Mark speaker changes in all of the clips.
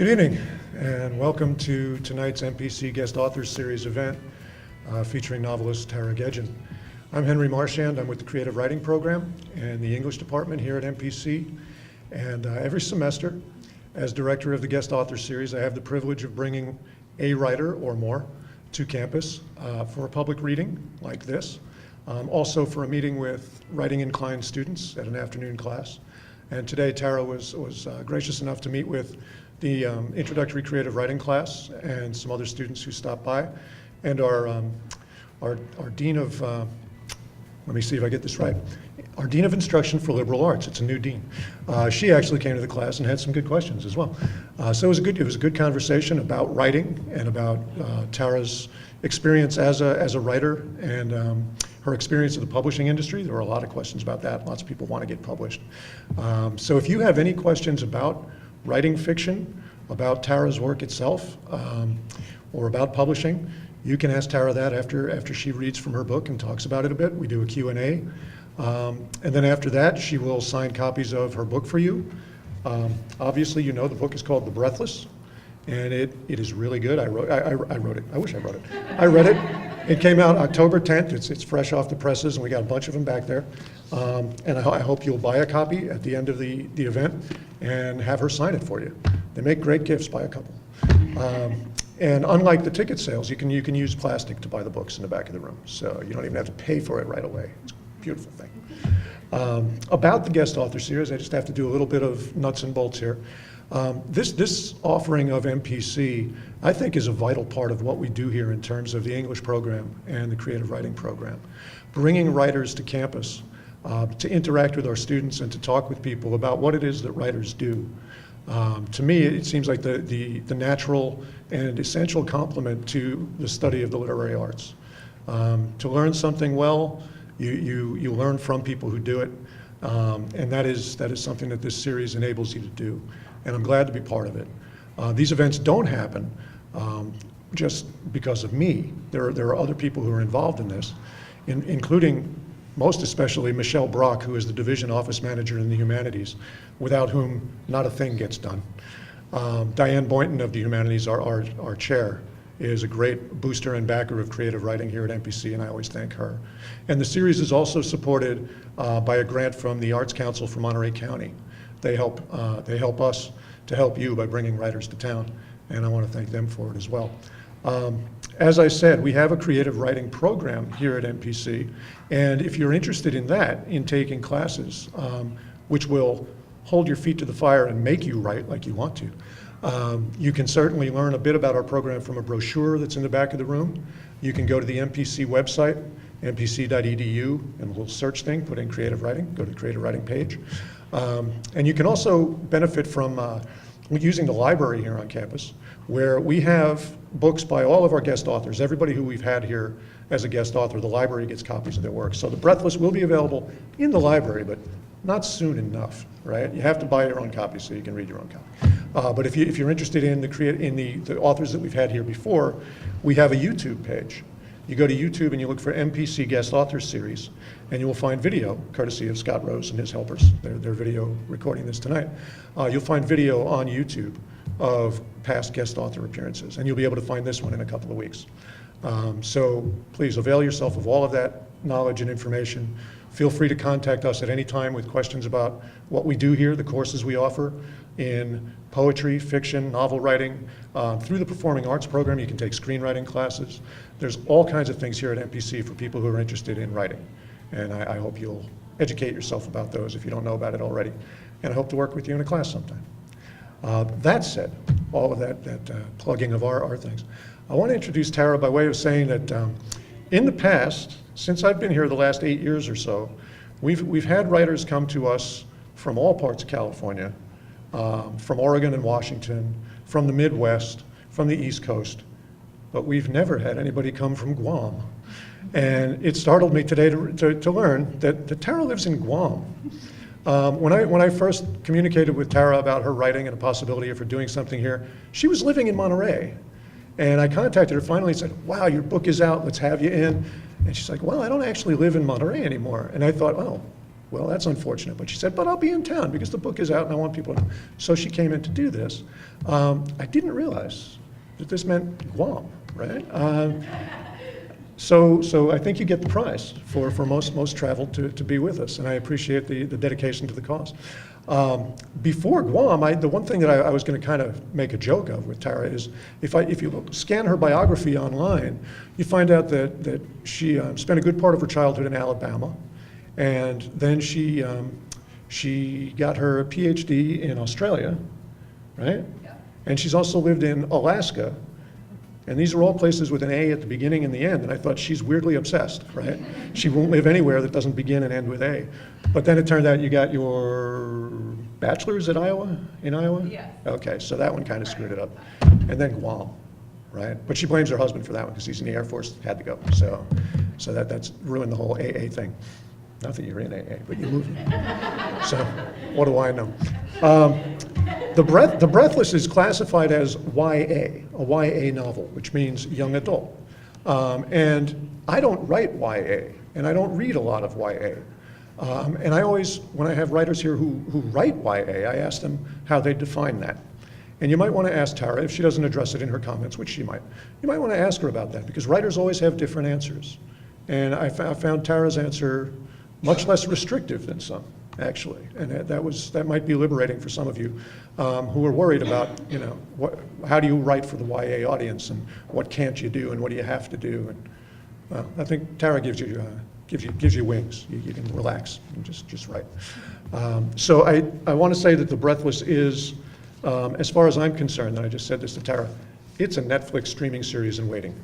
Speaker 1: Good evening, and welcome to tonight's MPC Guest Authors Series event featuring novelist Tara GOEDJEN. I'm Henry Marchand. I'm with the Creative Writing Program and the English Department here at MPC. And every semester, as director of the Guest Authors Series, I have the privilege of bringing a writer or more to campus for a public reading like this. Also for a meeting with writing-inclined students at an afternoon class. And today, Tara was gracious enough to meet with the introductory creative writing class and some other students who stopped by, and our dean of, let me see if I get this right, our dean of instruction for liberal arts. It's a new dean. She actually came to the class and had some good questions as well. So it was a good conversation about writing and about Tara's experience as a writer and her experience in the publishing industry. There were a lot of questions about that. Lots of people want to get published. So if you have any questions about writing fiction, about Tara's work itself, or about publishing, you can ask Tara that after she reads from her book and talks about it a bit. We do a Q&A. And then after that, she will sign copies of her book for you. Obviously, you know the book is called The Breathless, and it is really good. I wrote it. I wish I wrote it. I read it. It came out October 10th. It's fresh off the presses, and we got a bunch of them back there. And I hope you'll buy a copy at the end of the event and have her sign it for you. They make great gifts. Buy a couple. And unlike the ticket sales, you can use plastic to buy the books in the back of the room, so you don't even have to pay for it right away. It's a beautiful thing. About the guest author series, I just have to do a little bit of nuts and bolts here. This offering of MPC, I think, is a vital part of what we do here in terms of the English program and the creative writing program. Bringing writers to campus to interact with our students and to talk with people about what it is that writers do. To me, it seems like the natural and essential complement to the study of the literary arts. To learn something well, you learn from people who do it, and that is something that this series enables you to do. And I'm glad to be part of it. These events don't happen just because of me. There are other people who are involved in this, including most especially Michelle Brock, who is the division office manager in the humanities, without whom not a thing gets done. Diane Boynton of the humanities, our chair, is a great booster and backer of creative writing here at MPC, and I always thank her. And the series is also supported by a grant from the Arts Council for Monterey County. They help us to help you by bringing writers to town, and I want to thank them for it as well. As I said, we have a creative writing program here at MPC, and if you're interested in that, in taking classes, which will hold your feet to the fire and make you write like you want to, you can certainly learn a bit about our program from a brochure that's in the back of the room. You can go to the MPC website, mpc.edu, and a little search thing, put in creative writing, go to the creative writing page. And you can also benefit from using the library here on campus, where we have books by all of our guest authors. Everybody who we've had here as a guest author, the library gets copies of their work. So The Breathless will be available in the library, but not soon enough, right? You have to buy your own copy so you can read your own copy. But if you're interested in the authors that we've had here before, we have a YouTube page. You go to YouTube and you look for MPC Guest Authors Series, and you will find video, courtesy of Scott Rose and his helpers. They're video recording this tonight. You'll find video on YouTube of past guest author appearances, and you'll be able to find this one in a couple of weeks. So please avail yourself of all of that knowledge and information. Feel free to contact us at any time with questions about what we do here, the courses we offer in poetry, fiction, novel writing. Through the Performing Arts program, you can take screenwriting classes. There's all kinds of things here at MPC for people who are interested in writing. And I hope you'll educate yourself about those if you don't know about it already. And I hope to work with you in a class sometime. That said, all of that plugging of our things, I want to introduce Tara by way of saying that in the past, since I've been here the last 8 years or so, we've had writers come to us from all parts of California, from Oregon and Washington, from the Midwest, from the East Coast, but we've never had anybody come from Guam. And it startled me today to learn that Tara lives in Guam. When I first communicated with Tara about her writing and a possibility of her doing something here, she was living in Monterey. And I contacted her finally and said, wow, your book is out, let's have you in. And she's like, well, I don't actually live in Monterey anymore. And I thought, oh, well, that's unfortunate. But she said, but I'll be in town because the book is out and I want people to know. So she came in to do this. I didn't realize that this meant Guam, right? So I think you get the prize for most travel to be with us, and I appreciate the dedication to the cause. Before Guam, the one thing that I was going to kind of make a joke of with Tara is if you scan her biography online, you find out that she spent a good part of her childhood in Alabama, and then she got her PhD in Australia, right? Yeah. And she's also lived in Alaska. And these are all places with an A at the beginning and the end, and I thought she's weirdly obsessed, right? She won't live anywhere that doesn't begin and end with A. But then it turned out you got your bachelor's in Iowa? Yes. Okay, so that one kind of screwed it up. And then Guam, right? But she blames her husband for that one because he's in the Air Force, had to go. So that's ruined the whole AA thing. Not that you're in AA, but you moved. So what do I know? The Breathless is classified as YA, a YA novel, which means young adult. And I don't write YA, and I don't read a lot of YA. And I always, when I have writers here who write YA, I ask them how they define that. And you might want to ask Tara, if she doesn't address it in her comments, which she might, you might want to ask her about that, because writers always have different answers. And I found Tara's answer much less restrictive than some, actually, and that might be liberating for some of you who are worried about, how do you write for the YA audience, and what can't you do, and what do you have to do, and well, I think Tara gives you wings. You can relax and just write. So I want to say that The Breathless is, as far as I'm concerned, and I just said this to Tara, it's a Netflix streaming series in waiting.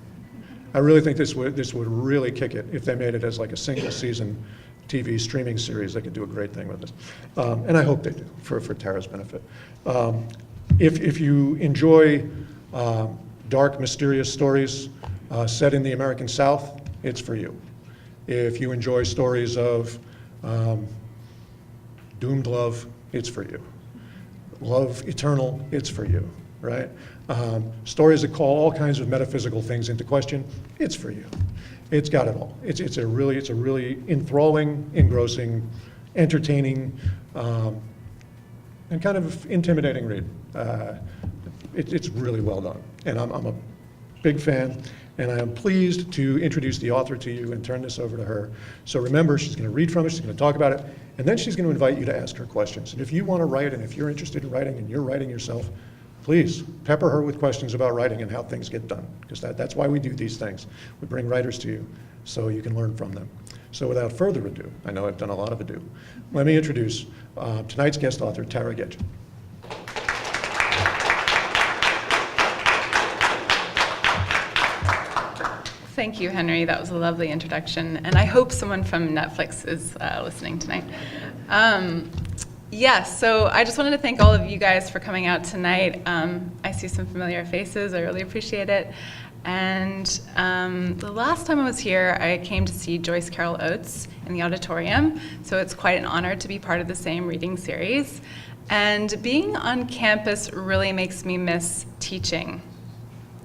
Speaker 1: I really think this would really kick it if they made it as like a single season TV streaming series. They could do a great thing with this. And I hope they do, for Tara's benefit. If you enjoy dark, mysterious stories set in the American South, it's for you. If you enjoy stories of doomed love, it's for you. Love eternal, it's for you, right? Stories that call all kinds of metaphysical things into question, it's for you. It's got it all. It's a really enthralling, engrossing, entertaining, and kind of intimidating read. It's really well done, and I'm a big fan, and I am pleased to introduce the author to you and turn this over to her. So remember, she's going to read from it, she's going to talk about it, and then she's going to invite you to ask her questions. And if you want to write, and if you're interested in writing and you're writing yourself, please pepper her with questions about writing and how things get done, because that's why we do these things. We bring writers to you so you can learn from them. So without further ado, I know I've done a lot of ado, let me introduce tonight's guest author, Tara GOEDJEN.
Speaker 2: Thank you, Henry. That was a lovely introduction, and I hope someone from Netflix is listening tonight. Yes, so I just wanted to thank all of you guys for coming out tonight. I see some familiar faces. I really appreciate it. And the last time I was here, I came to see Joyce Carol Oates in the auditorium, so it's quite an honor to be part of the same reading series. And being on campus really makes me miss teaching.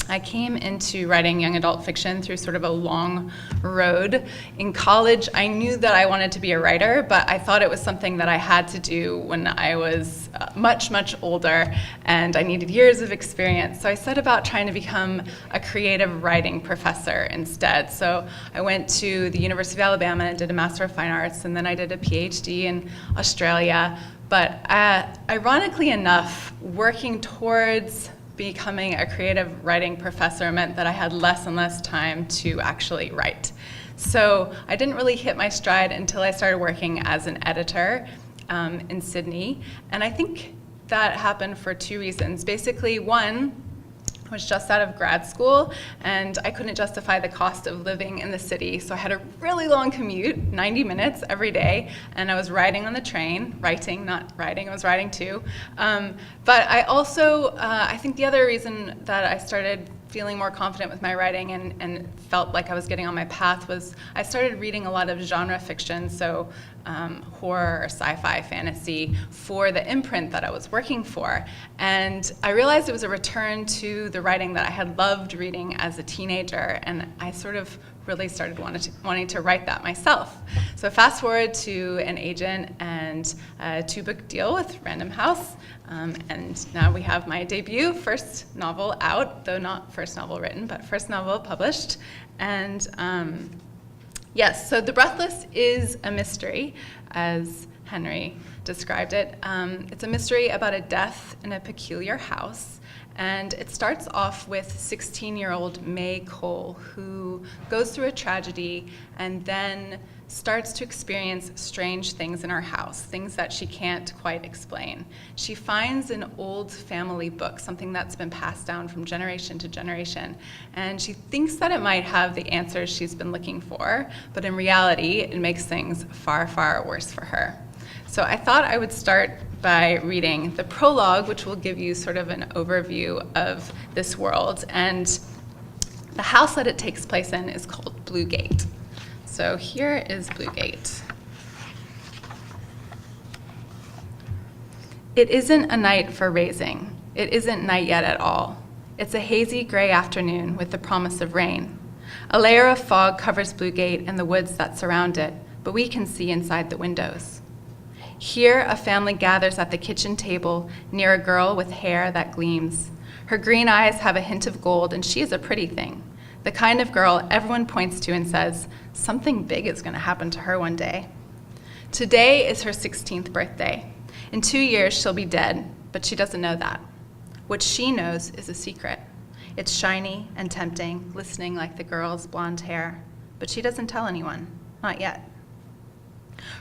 Speaker 2: I came into writing young adult fiction through sort of a long road. In college, I knew that I wanted to be a writer, but I thought it was something that I had to do when I was much, much older, and I needed years of experience. So I set about trying to become a creative writing professor instead. So I went to the University of Alabama and did a Master of Fine Arts, and then I did a PhD in Australia. But ironically enough, working towards becoming a creative writing professor meant that I had less and less time to actually write. So I didn't really hit my stride until I started working as an editor in Sydney. And I think that happened for two reasons. Basically, one, I was just out of grad school, and I couldn't justify the cost of living in the city, so I had a really long commute, 90 minutes every day, and I was riding on the train, writing, not riding, I was riding too. But I also, I think the other reason that I started feeling more confident with my writing and felt like I was getting on my path was I started reading a lot of genre fiction, so horror, sci-fi, fantasy, for the imprint that I was working for. And I realized it was a return to the writing that I had loved reading as a teenager, and I sort of really started wanting to write that myself. So fast forward to an agent and a 2-book deal with Random House, and now we have my debut, first novel out, though not first novel written, but first novel published. And yes, so The Breathless is a mystery, as Henry described it. It's a mystery about a death in a peculiar house. And it starts off with 16-year-old May Cole, who goes through a tragedy and then starts to experience strange things in her house, things that she can't quite explain. She finds an old family book, something that's been passed down from generation to generation, and she thinks that it might have the answers she's been looking for, but in reality, it makes things far, far worse for her. So I thought I would start by reading the prologue, which will give you sort of an overview of this world. And the house that it takes place in is called Blue Gate. So here is Blue Gate. It isn't a night for raising. It isn't night yet at all. It's a hazy gray afternoon with the promise of rain. A layer of fog covers Blue Gate and the woods that surround it, but we can see inside the windows. Here, a family gathers at the kitchen table near a girl with hair that gleams. Her green eyes have a hint of gold, and she is a pretty thing. The kind of girl everyone points to and says, something big is going to happen to her one day. Today is her 16th birthday. In 2 years, she'll be dead, but she doesn't know that. What she knows is a secret. It's shiny and tempting, glistening like the girl's blonde hair, but she doesn't tell anyone, not yet.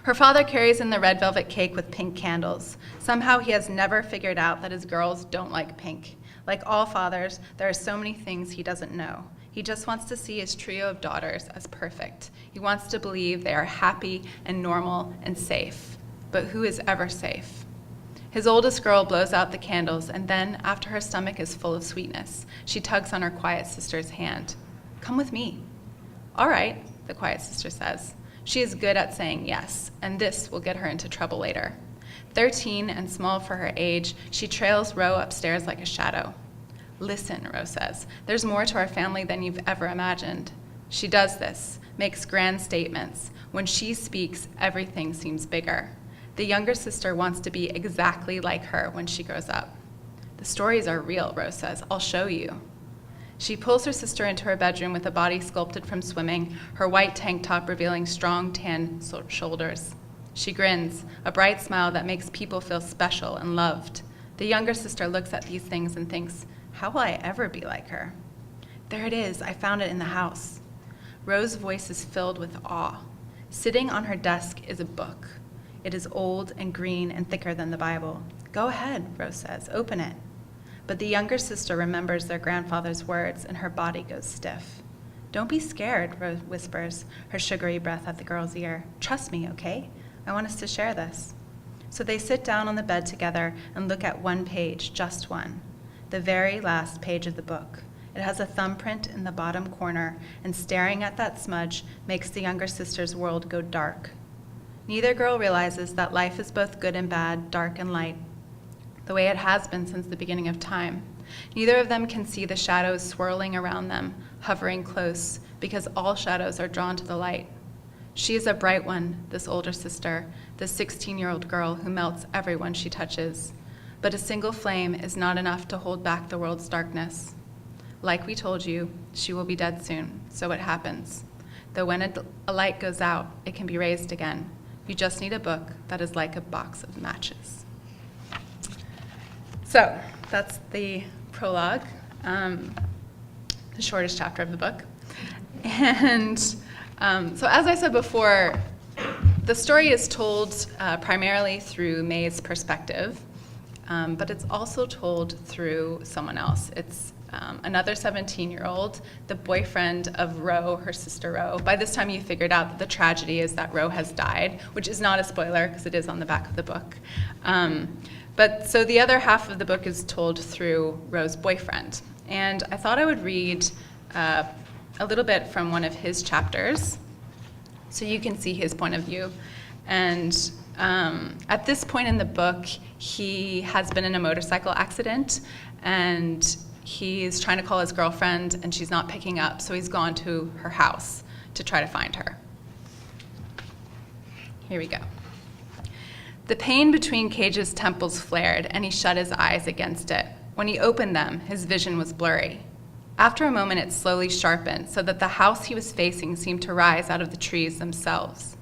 Speaker 2: Her father carries in the red velvet cake with pink candles. Somehow he has never figured out that his girls don't like pink. Like all fathers, there are so many things he doesn't know. He just wants to see his trio of daughters as perfect. He wants to believe they are happy and normal and safe. But who is ever safe? His oldest girl blows out the candles, and then, after her stomach is full of sweetness, she tugs on her quiet sister's hand. Come with me. All right, the quiet sister says. She is good at saying yes, and this will get her into trouble later. 13 and small for her age, she trails Ro upstairs like a shadow. Listen, Ro says, there's more to our family than you've ever imagined. She does this, makes grand statements. When she speaks, everything seems bigger. The younger sister wants to be exactly like her when she grows up. The stories are real, Ro says. I'll show you. She pulls her sister into her bedroom with a body sculpted from swimming, her white tank top revealing strong tan shoulders. She grins, a bright smile that makes people feel special and loved. The younger sister looks at these things and thinks, how will I ever be like her? There it is, I found it in the house. Ro's voice is filled with awe. Sitting on her desk is a book. It is old and green and thicker than the Bible. Go ahead, Ro says, open it. But the younger sister remembers their grandfather's words, and her body goes stiff. Don't be scared, Ro whispers, her sugary breath at the girl's ear. Trust me, okay? I want us to share this. So they sit down on the bed together and look at one page, just one, the very last page of the book. It has a thumbprint in the bottom corner, and staring at that smudge makes the younger sister's world go dark. Neither girl realizes that life is both good and bad, dark and light, the way it has been since the beginning of time. Neither of them can see the shadows swirling around them, hovering close, because all shadows are drawn to the light. She is a bright one, this older sister, the 16-year-old girl who melts everyone she touches. But a single flame is not enough to hold back the world's darkness. Like we told you, she will be dead soon, so it happens. Though when a light goes out, it can be raised again. You just need a book that is like a box of matches. So that's the prologue, the shortest chapter of the book. And so as I said before, the story is told primarily through May's perspective, but it's also told through someone else. It's another 17-year-old, the boyfriend of Ro, her sister Ro. By this time you figured out that the tragedy is that Ro has died, which is not a spoiler because it is on the back of the book. But so the other half of the book is told through Ro's boyfriend. And I thought I would read a little bit from one of his chapters so you can see his point of view. And at this point in the book, he has been in a motorcycle accident, and he's trying to call his girlfriend, and she's not picking up, so he's gone to her house to try to find her. Here we go. The pain between Cage's temples flared, and he shut his eyes against it. When he opened them, his vision was blurry. After a moment, it slowly sharpened so that the house he was facing seemed to rise out of the trees themselves.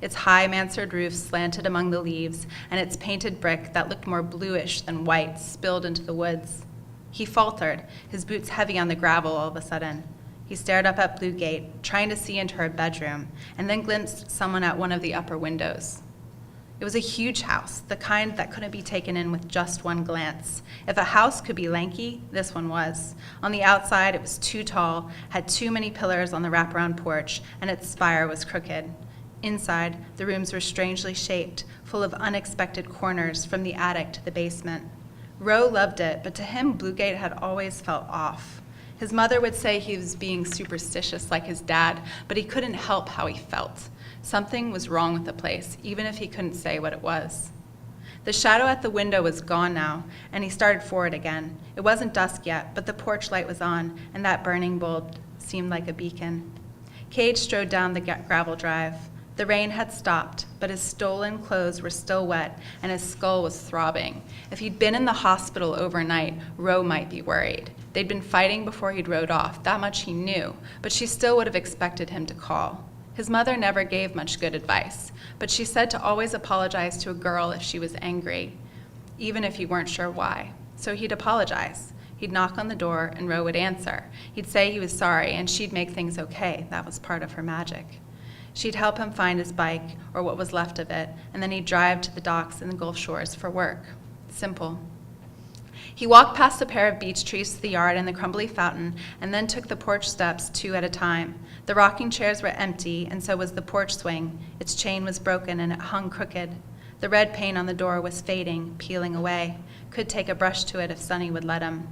Speaker 2: Its high mansard roof slanted among the leaves, and its painted brick that looked more bluish than white spilled into the woods. He faltered, his boots heavy on the gravel all of a sudden. He stared up at Bluegate, trying to see into her bedroom, and then glimpsed someone at one of the upper windows. It was a huge house, the kind that couldn't be taken in with just one glance. If a house could be lanky, this one was. On the outside, it was too tall, had too many pillars on the wraparound porch, and its spire was crooked. Inside, the rooms were strangely shaped, full of unexpected corners from the attic to the basement. Roe loved it, but to him, Bluegate had always felt off. His mother would say he was being superstitious like his dad, but he couldn't help how he felt. Something was wrong with the place, even if he couldn't say what it was. The shadow at the window was gone now, and he started for it again. It wasn't dusk yet, but the porch light was on, and that burning bulb seemed like a beacon. Cage strode down the gravel drive. The rain had stopped, but his stolen clothes were still wet, and his skull was throbbing. If he'd been in the hospital overnight, Roe might be worried. They'd been fighting before he'd rode off, that much he knew, but she still would have expected him to call. His mother never gave much good advice, but she said to always apologize to a girl if she was angry, even if you weren't sure why. So he'd apologize. He'd knock on the door, and Roe would answer. He'd say he was sorry, and she'd make things okay. That was part of her magic. She'd help him find his bike, or what was left of it, and then he'd drive to the docks in the Gulf Shores for work. Simple. He walked past a pair of beech trees to the yard and the crumbly fountain, and then took the porch steps 2 at a time. The rocking chairs were empty, and so was the porch swing. Its chain was broken, and it hung crooked. The red paint on the door was fading, peeling away. Could take a brush to it if Sonny would let him.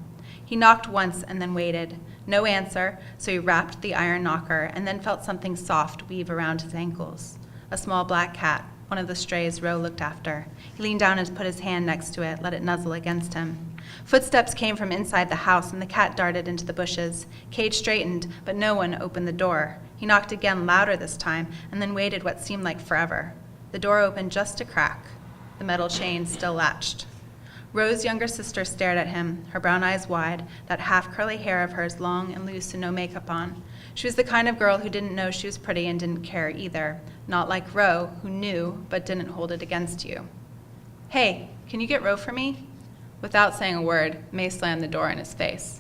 Speaker 2: He knocked once and then waited. No answer, so he rapped the iron knocker and then felt something soft weave around his ankles. A small black cat, one of the strays Roe looked after. He leaned down and put his hand next to it, let it nuzzle against him. Footsteps came from inside the house, and the cat darted into the bushes. Cage straightened, but no one opened the door. He knocked again, louder this time, and then waited what seemed like forever. The door opened just a crack. The metal chain still latched. Roe's younger sister stared at him, her brown eyes wide, that half-curly hair of hers long and loose and no makeup on. She was the kind of girl who didn't know she was pretty and didn't care either, not like Roe, who knew but didn't hold it against you. "Hey, can you get Roe for me?" Without saying a word, May slammed the door in his face.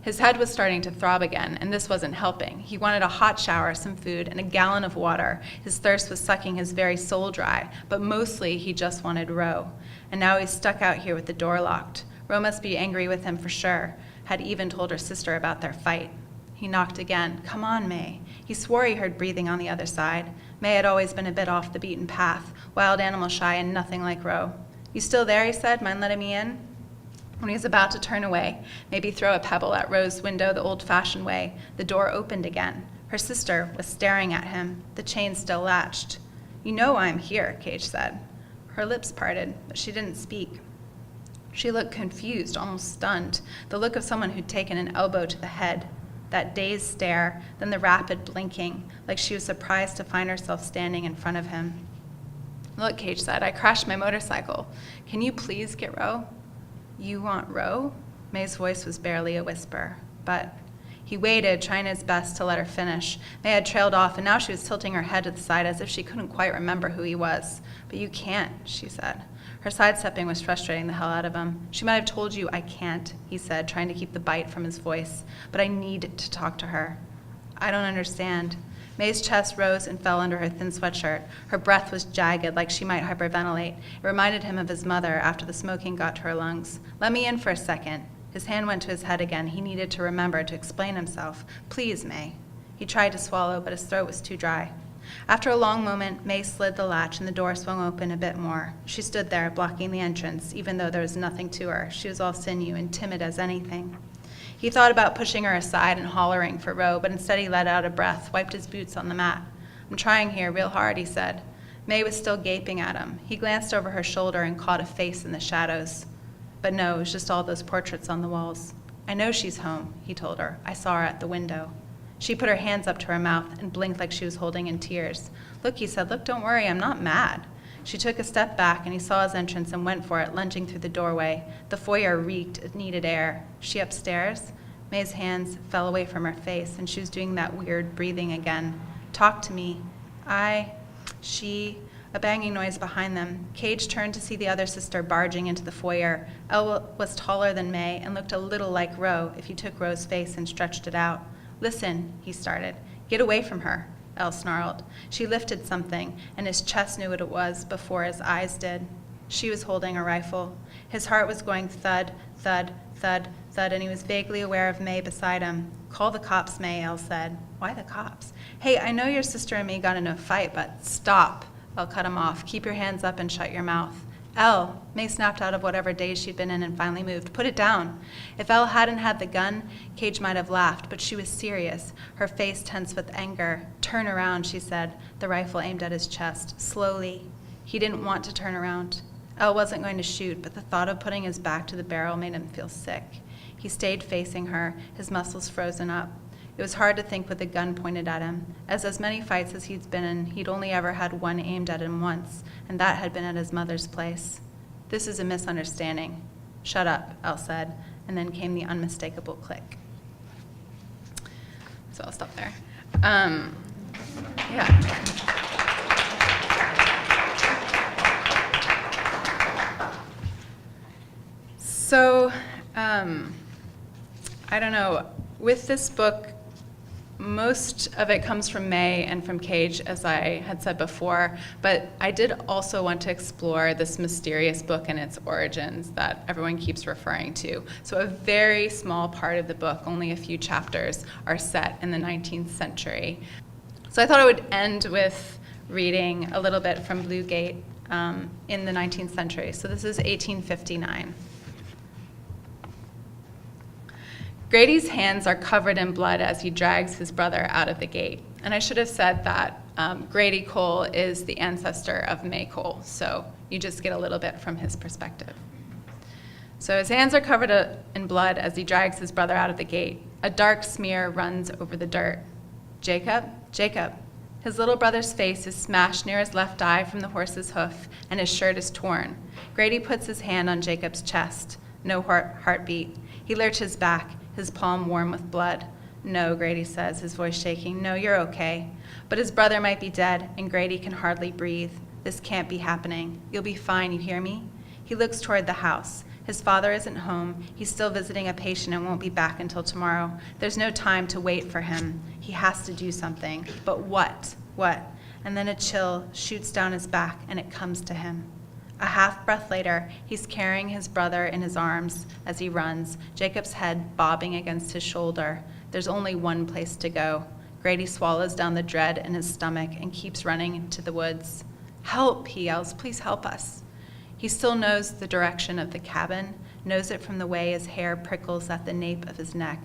Speaker 2: His head was starting to throb again, and this wasn't helping. He wanted a hot shower, some food, and a gallon of water. His thirst was sucking his very soul dry, but mostly he just wanted Roe. And now he's stuck out here with the door locked. Roe must be angry with him for sure, had even told her sister about their fight. He knocked again. "Come on, May." He swore he heard breathing on the other side. May had always been a bit off the beaten path, wild animal shy and nothing like Roe. "You still there?" he said. "Mind letting me in?" When he was about to turn away, maybe throw a pebble at Roe's window the old-fashioned way, the door opened again. Her sister was staring at him, the chain still latched. "You know I'm here," Cage said. Her lips parted, but she didn't speak. She looked confused, almost stunned, the look of someone who'd taken an elbow to the head. That dazed stare, then the rapid blinking, like she was surprised to find herself standing in front of him. "Look," Cage said, "I crashed my motorcycle. Can you please get Roe?" "You want Roe?" May's voice was barely a whisper, but he waited, trying his best to let her finish. May had trailed off, and now she was tilting her head to the side as if she couldn't quite remember who he was. "But you can't," she said. Her sidestepping was frustrating the hell out of him. "She might have told you I can't," he said, trying to keep the bite from his voice. "But I need to talk to her." "I don't understand." May's chest rose and fell under her thin sweatshirt. Her breath was jagged, like she might hyperventilate. It reminded him of his mother after the smoking got to her lungs. "Let me in for a second." His hand went to his head again. He needed to remember to explain himself. "Please, May." He tried to swallow, but his throat was too dry. After a long moment, May slid the latch and the door swung open a bit more. She stood there, blocking the entrance, even though there was nothing to her. She was all sinew and timid as anything. He thought about pushing her aside and hollering for Roe, but instead he let out a breath, wiped his boots on the mat. "I'm trying here real hard," he said. May was still gaping at him. He glanced over her shoulder and caught a face in the shadows. But no, it was just all those portraits on the walls. "I know she's home," he told her. "I saw her at the window." She put her hands up to her mouth and blinked like she was holding in tears. Look, he said, look, don't worry, I'm not mad. She took a step back, and he saw his entrance and went for it, lunging through the doorway. The foyer reeked of needed air. She upstairs? May's hands fell away from her face, and she was doing that weird breathing again. Talk to me. She, a banging noise behind them. Cage turned to see the other sister barging into the foyer. Elle was taller than May and looked a little like Ro if you took Ro's face and stretched it out. Listen, he started. Get away from her, Elle snarled. She lifted something, and his chest knew what it was before his eyes did. She was holding a rifle. His heart was going thud, thud, thud, thud, and he was vaguely aware of May beside him. Call the cops, May, Elle said. Why the cops? Hey, I know your sister and me got in a fight, but stop. Elle cut him off. Keep your hands up and shut your mouth. Elle, May snapped out of whatever daze she'd been in and finally moved. Put it down. If Elle hadn't had the gun, Cage might have laughed, but she was serious, her face tense with anger. Turn around, she said, the rifle aimed at his chest, slowly. He didn't want to turn around. Elle wasn't going to shoot, but the thought of putting his back to the barrel made him feel sick. He stayed facing her, his muscles frozen up. It was hard to think with the gun pointed at him. As many fights as he'd been in, he'd only ever had one aimed at him once, and that had been at his mother's place. This is a misunderstanding. Shut up, Elle said, and then came the unmistakable click. So I'll stop there. Yeah. So, I don't know, with this book, most of it comes from May and from Cage, as I had said before, but I did also want to explore this mysterious book and its origins that everyone keeps referring to. So a very small part of the book, only a few chapters, are set in the 19th century. So I thought I would end with reading a little bit from Blue Gate in the 19th century. So this is 1859. Grady's hands are covered in blood as he drags his brother out of the gate. And I should have said that Grady Cole is the ancestor of May Cole, so you just get a little bit from his perspective. So his hands are covered in blood as he drags his brother out of the gate. A dark smear runs over the dirt. Jacob, Jacob. His little brother's face is smashed near his left eye from the horse's hoof, and his shirt is torn. Grady puts his hand on Jacob's chest. No heartbeat. He lurches back, his palm warm with blood. No, Grady says, his voice shaking. No, you're okay. But his brother might be dead, and Grady can hardly breathe. This can't be happening. You'll be fine, you hear me? He looks toward the house. His father isn't home. He's still visiting a patient and won't be back until tomorrow. There's no time to wait for him. He has to do something. But what? What? And then a chill shoots down his back, and it comes to him. A half breath later, he's carrying his brother in his arms as he runs, Jacob's head bobbing against his shoulder. There's only one place to go. Grady swallows down the dread in his stomach and keeps running into the woods. Help, he yells, please help us. He still knows the direction of the cabin, knows it from the way his hair prickles at the nape of his neck.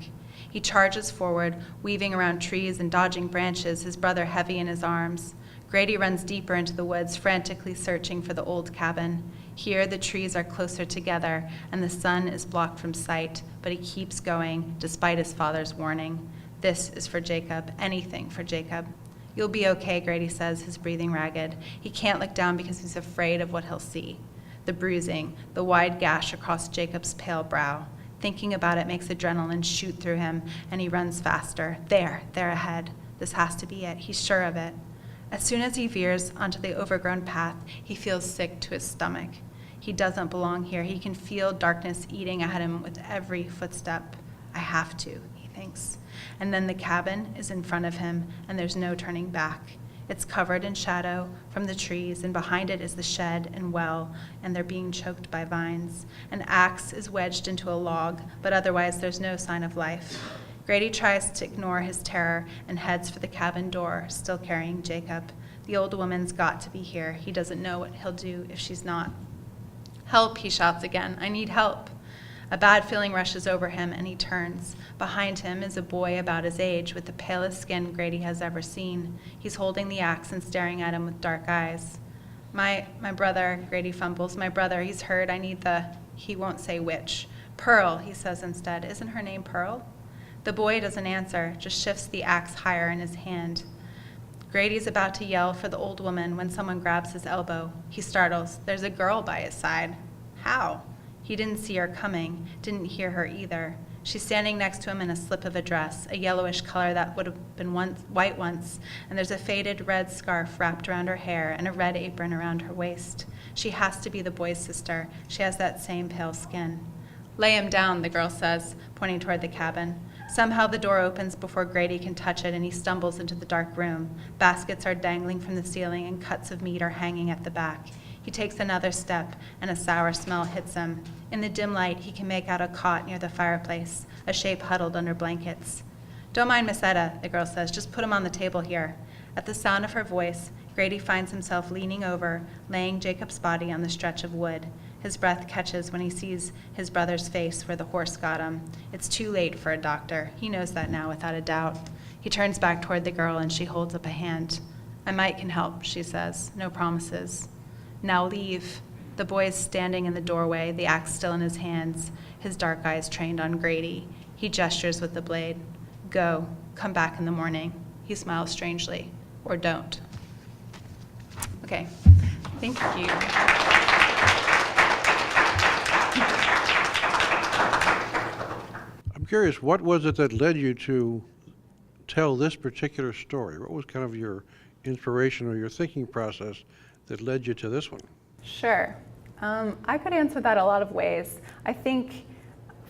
Speaker 2: He charges forward, weaving around trees and dodging branches, his brother heavy in his arms. Grady runs deeper into the woods, frantically searching for the old cabin. Here, the trees are closer together, and the sun is blocked from sight, but he keeps going, despite his father's warning. This is for Jacob, anything for Jacob. You'll be okay, Grady says, his breathing ragged. He can't look down because he's afraid of what he'll see. The bruising, the wide gash across Jacob's pale brow. Thinking about it makes adrenaline shoot through him, and he runs faster. There ahead. This has to be it. He's sure of it. As soon as he veers onto the overgrown path, he feels sick to his stomach. He doesn't belong here. He can feel darkness eating at him with every footstep. I have to, he thinks. And then the cabin is in front of him, and there's no turning back. It's covered in shadow from the trees, and behind it is the shed and well, and they're being choked by vines. An axe is wedged into a log, but otherwise there's no sign of life. Grady tries to ignore his terror and heads for the cabin door, still carrying Jacob. The old woman's got to be here. He doesn't know what he'll do if she's not. Help, he shouts again. I need help. A bad feeling rushes over him, and he turns. Behind him is a boy about his age with the palest skin Grady has ever seen. He's holding the axe and staring at him with dark eyes. My brother, Grady fumbles. My brother, he's hurt. I need he won't say which. Pearl, he says instead. Isn't her name Pearl? The boy doesn't answer, just shifts the axe higher in his hand. Grady's about to yell for the old woman when someone grabs his elbow. He startles. There's a girl by his side. How? He didn't see her coming, didn't hear her either. She's standing next to him in a slip of a dress, a yellowish color that would have been white once, and there's a faded red scarf wrapped around her hair and a red apron around her waist. She has to be the boy's sister. She has that same pale skin. Lay him down, the girl says, pointing toward the cabin. Somehow the door opens before Grady can touch it, and he stumbles into the dark room. Baskets are dangling from the ceiling, and cuts of meat are hanging at the back. He takes another step, and a sour smell hits him. In the dim light, he can make out a cot near the fireplace, a shape huddled under blankets. Don't mind Miss Etta, the girl says. Just put him on the table here. At the sound of her voice, Grady finds himself leaning over, laying Jacob's body on the stretch of wood. His breath catches when he sees his brother's face where the horse got him. It's too late for a doctor. He knows that now without a doubt. He turns back toward the girl, and she holds up a hand. I might can help, she says. No promises. Now leave. The boy is standing in the doorway, the axe still in his hands, his dark eyes trained on Grady. He gestures with the blade. Go. Come back in the morning. He smiles strangely. Or don't. Okay. Thank you.
Speaker 3: I'm curious, what was it that led you to tell this particular story? What was kind of your inspiration or your thinking process that led you to this one?
Speaker 4: Sure. I could answer that a lot of ways. I think,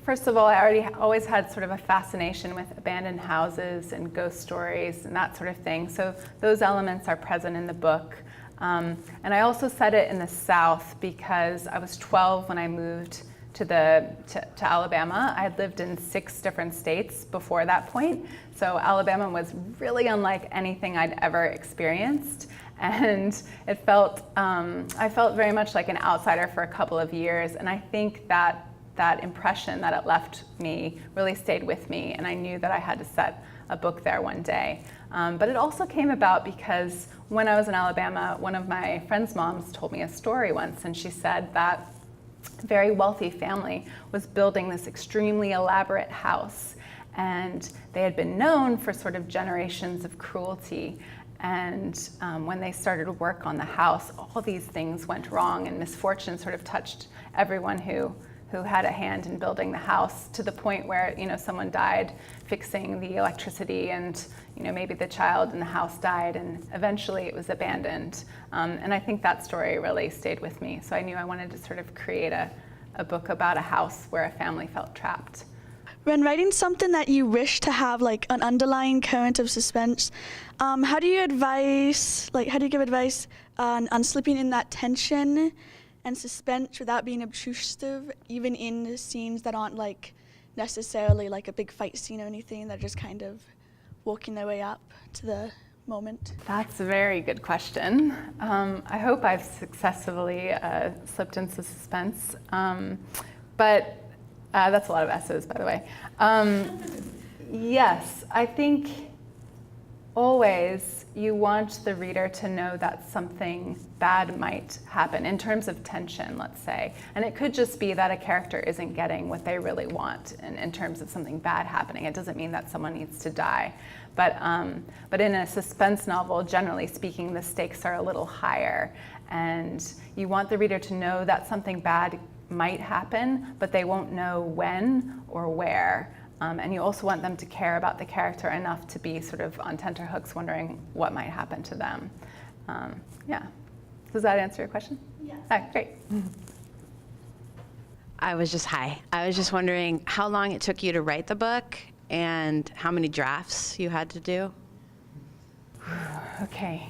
Speaker 4: first of all, I always had sort of a fascination with abandoned houses and ghost stories and that sort of thing. So those elements are present in the book. And I also set it in the South because I was 12 when I moved to Alabama. I had lived in 6 different states before that point. So Alabama was really unlike anything I'd ever experienced. And it felt, I felt very much like an outsider for a couple of years. And I think that impression that it left me really stayed with me. And I knew that I had to set a book there one day. But it also came about because when I was in Alabama, one of my friend's moms told me a story once. And she said that a very wealthy family was building this extremely elaborate house. And they had been known for sort of generations of cruelty. And when they started work on the house, all these things went wrong, and misfortune sort of touched everyone who had a hand in building the house, to the point where someone died fixing the electricity, and maybe the child in the house died, and eventually it was abandoned. And I think that story really stayed with me. So I knew I wanted to sort of create a book about a house where a family felt trapped.
Speaker 5: When writing something that you wish to have like an underlying current of suspense, how do you give advice on slipping in that tension and suspense without being obtrusive, even in the scenes that aren't like necessarily like a big fight scene or anything, that are just kind of working their way up to the moment? That's
Speaker 4: a very good question. I hope I've successfully slipped into suspense, but that's a lot of S's, by the way. Yes, I think always you want the reader to know that something bad might happen in terms of tension, let's say. And it could just be that a character isn't getting what they really want in terms of something bad happening. It doesn't mean that someone needs to die. But in a suspense novel, generally speaking, the stakes are a little higher. And you want the reader to know that something bad might happen, but they won't know when or where. And you also want them to care about the character enough to be sort of on tenterhooks, wondering what might happen to them. Yeah. Does that answer your question?
Speaker 5: Yes.
Speaker 4: Great.
Speaker 6: I was just wondering how long it took you to write the book and how many drafts you had to do.
Speaker 4: Okay,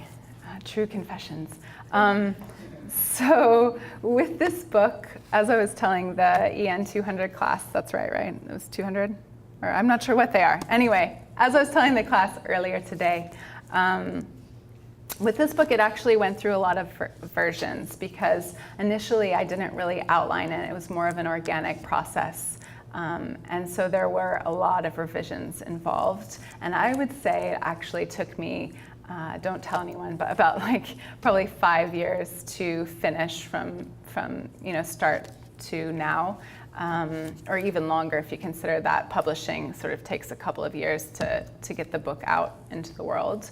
Speaker 4: true confessions. So with this book, as I was telling the EN 200 class, that's right? It was 200? Or I'm not sure what they are. Anyway, as I was telling the class earlier today, with this book, it actually went through a lot of versions because initially I didn't really outline it. It was more of an organic process. And so there were a lot of revisions involved. And I would say it actually took me, don't tell anyone, but about probably 5 years to finish from start to now, or even longer if you consider that publishing sort of takes a couple of years to get the book out into the world.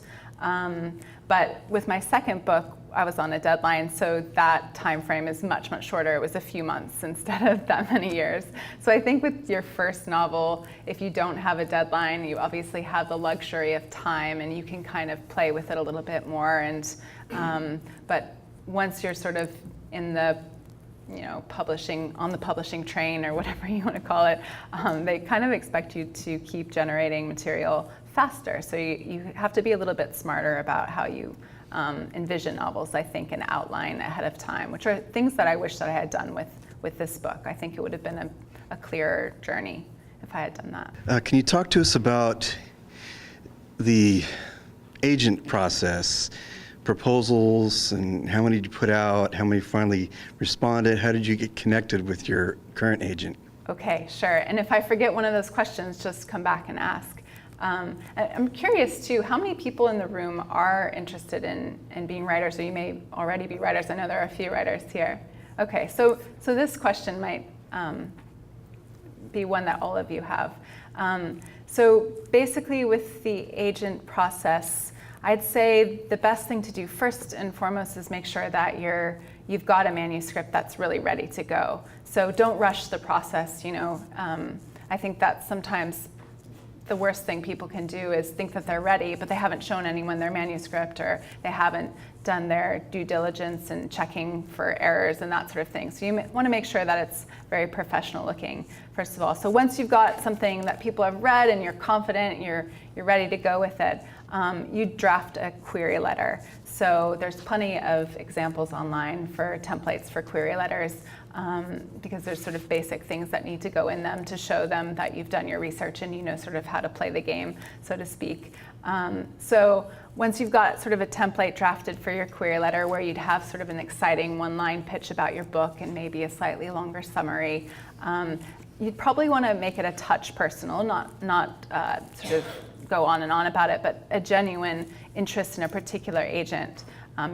Speaker 4: But with my second book, I was on a deadline, so that time frame is much, much shorter. It was a few months instead of that many years. So I think with your first novel, if you don't have a deadline, you obviously have the luxury of time and you can kind of play with it a little bit more. And but once you're sort of in the on the publishing train or whatever you want to call it, they kind of expect you to keep generating material faster. So you have to be a little bit smarter about how you envision novels, I think, and outline ahead of time, which are things that I wish that I had done with this book. I think it would have been a clearer journey if I had done that.
Speaker 7: Can you talk to us about the agent process? Proposals, and how many did you put out? How many finally responded? How did you get connected with your current agent?
Speaker 4: Okay, sure. And if I forget one of those questions, just come back and ask. I'm curious too, how many people in the room are interested in being writers, or you may already be writers? I know there are a few writers here. Okay, so this question might be one that all of you have. So basically with the agent process, I'd say the best thing to do first and foremost is make sure that you've got a manuscript that's really ready to go. So don't rush the process. I think that sometimes the worst thing people can do is think that they're ready, but they haven't shown anyone their manuscript, or they haven't done their due diligence and checking for errors and that sort of thing. So you want to make sure that it's very professional looking, first of all. So once you've got something that people have read and you're confident, you're ready to go with it, you draft a query letter. So there's plenty of examples online for templates for query letters, because there's sort of basic things that need to go in them to show them that you've done your research and you know sort of how to play the game, so to speak. So once you've got sort of a template drafted for your query letter where you'd have sort of an exciting one-line pitch about your book and maybe a slightly longer summary, you'd probably want to make it a touch personal, not sort of go on and on about it, but a genuine interest in a particular agent.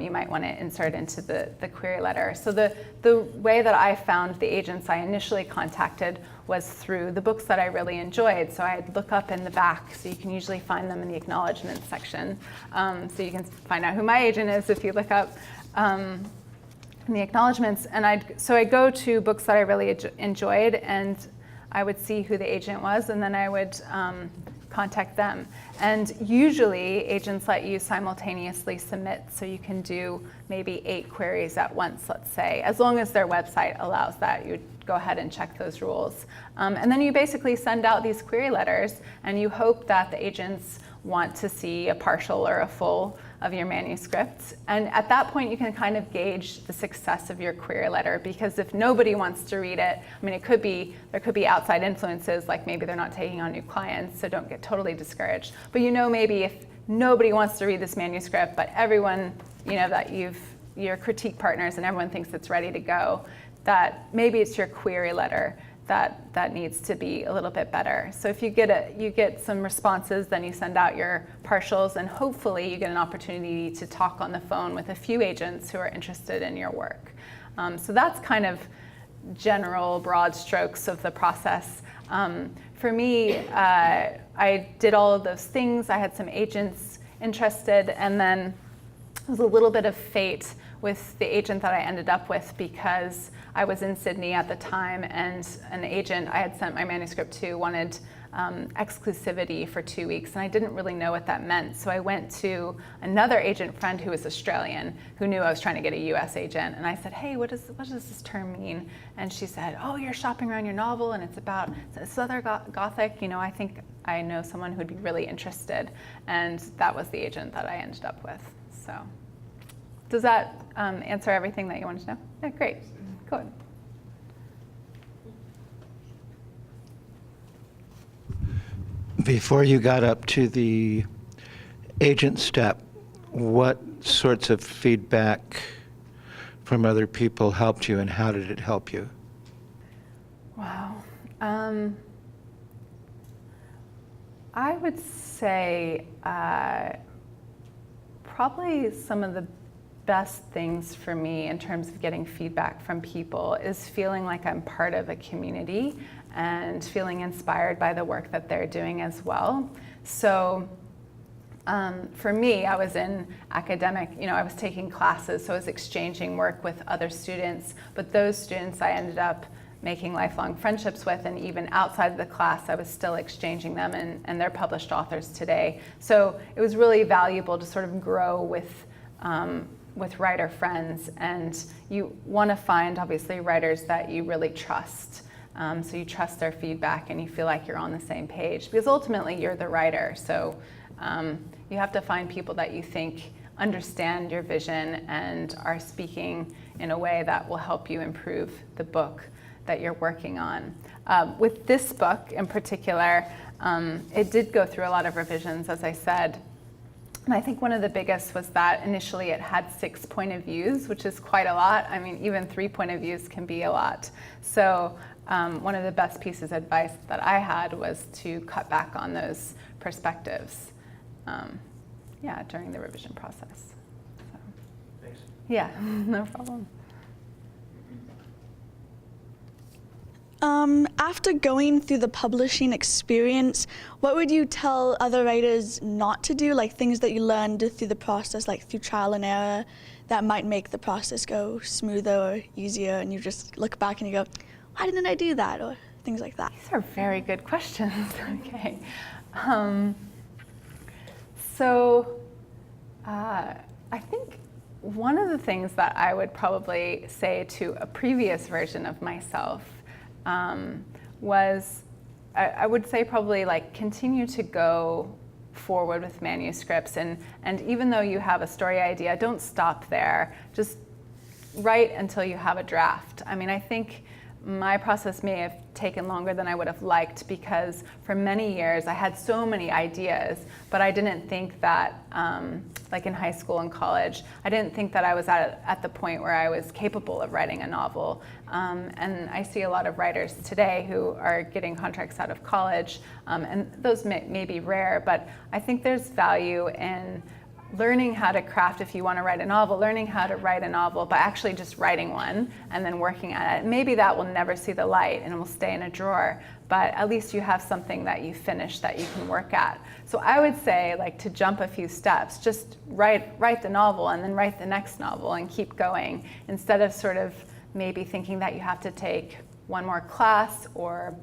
Speaker 4: You might want to insert into the query letter. So the way that I found the agents I initially contacted was through the books that I really enjoyed. So I'd look up in the back, so you can usually find them in the acknowledgments section. So you can find out who my agent is if you look up in the acknowledgments. And I'd go to books that I really enjoyed, and I would see who the agent was, and then I would contact them. And usually agents let you simultaneously submit, so you can do maybe 8 queries at once, let's say, as long as their website allows that. You'd go ahead and check those rules. And then you basically send out these query letters, and you hope that the agents want to see a partial or a full of your manuscript. And at that point, you can kind of gauge the success of your query letter, because if nobody wants to read it, I mean, there could be outside influences, like maybe they're not taking on new clients, so don't get totally discouraged. But maybe if nobody wants to read this manuscript, but everyone, that your critique partners and everyone thinks it's ready to go, that maybe it's your query letter that needs to be a little bit better. So if you get some responses, then you send out your partials, and hopefully you get an opportunity to talk on the phone with a few agents who are interested in your work. So that's kind of general broad strokes of the process. For me, I did all of those things. I had some agents interested, and then it was a little bit of fate with the agent that I ended up with, because I was in Sydney at the time, and an agent I had sent my manuscript to wanted exclusivity for 2 weeks, and I didn't really know what that meant. So I went to another agent friend who was Australian, who knew I was trying to get a US agent, and I said, hey, what does this term mean? And she said, oh, you're shopping around your novel, and it's about Southern Gothic. I think I know someone who'd be really interested, and that was the agent that I ended up with. So does that answer everything that you wanted to know? Yeah, great. Good.
Speaker 8: Before you got up to the agent step, what sorts of feedback from other people helped you, and how did it help you?
Speaker 4: Wow. I would say probably some of the best things for me in terms of getting feedback from people is feeling like I'm part of a community and feeling inspired by the work that they're doing as well. So for me, I was in academic, I was taking classes, so I was exchanging work with other students, but those students I ended up making lifelong friendships with, and even outside of the class, I was still exchanging them, and they're published authors today. So it was really valuable to sort of grow with writer friends, and you want to find, obviously, writers that you really trust. So you trust their feedback and you feel like you're on the same page, because ultimately you're the writer. So you have to find people that you think understand your vision and are speaking in a way that will help you improve the book that you're working on. With this book in particular, it did go through a lot of revisions, as I said. And I think one of the biggest was that initially it had 6 point of views, which is quite a lot. I mean, even 3 point of views can be a lot. So one of the best pieces of advice that I had was to cut back on those perspectives during the revision process. So.
Speaker 8: Thanks.
Speaker 4: Yeah, no problem.
Speaker 5: After going through the publishing experience, what would you tell other writers not to do, like things that you learned through the process, like through trial and error, that might make the process go smoother or easier, and you just look back and you go, why didn't I do that, or things like that?
Speaker 4: These are very good questions. Okay. I think one of the things that I would probably say to a previous version of myself was, I would say probably like continue to go forward with manuscripts, and even though you have a story idea, don't stop there. Just write until you have a draft. I mean, I think my process may have taken longer than I would have liked, because for many years I had so many ideas, but I didn't think that, like in high school and college, I didn't think that I was at the point where I was capable of writing a novel. And I see a lot of writers today who are getting contracts out of college, and those may be rare, but I think there's value in learning how to craft, if you want to write a novel, learning how to write a novel by actually just writing one and then working at it. Maybe that will never see the light and it will stay in a drawer, but at least you have something that you finish that you can work at. So I would say, like, to jump a few steps, just write the novel and then write the next novel and keep going, instead of sort of maybe thinking that you have to take one more class or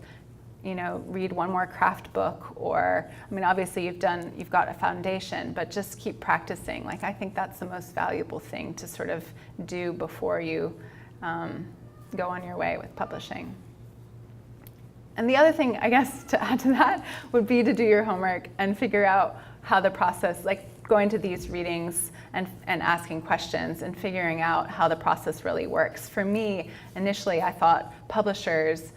Speaker 4: read one more craft book, or, I mean, obviously you've got a foundation, but just keep practicing. Like, I think that's the most valuable thing to sort of do before you go on your way with publishing. And the other thing, I guess, to add to that would be to do your homework and figure out how the process, like going to these readings and asking questions and figuring out how the process really works. For me, initially, I thought publishers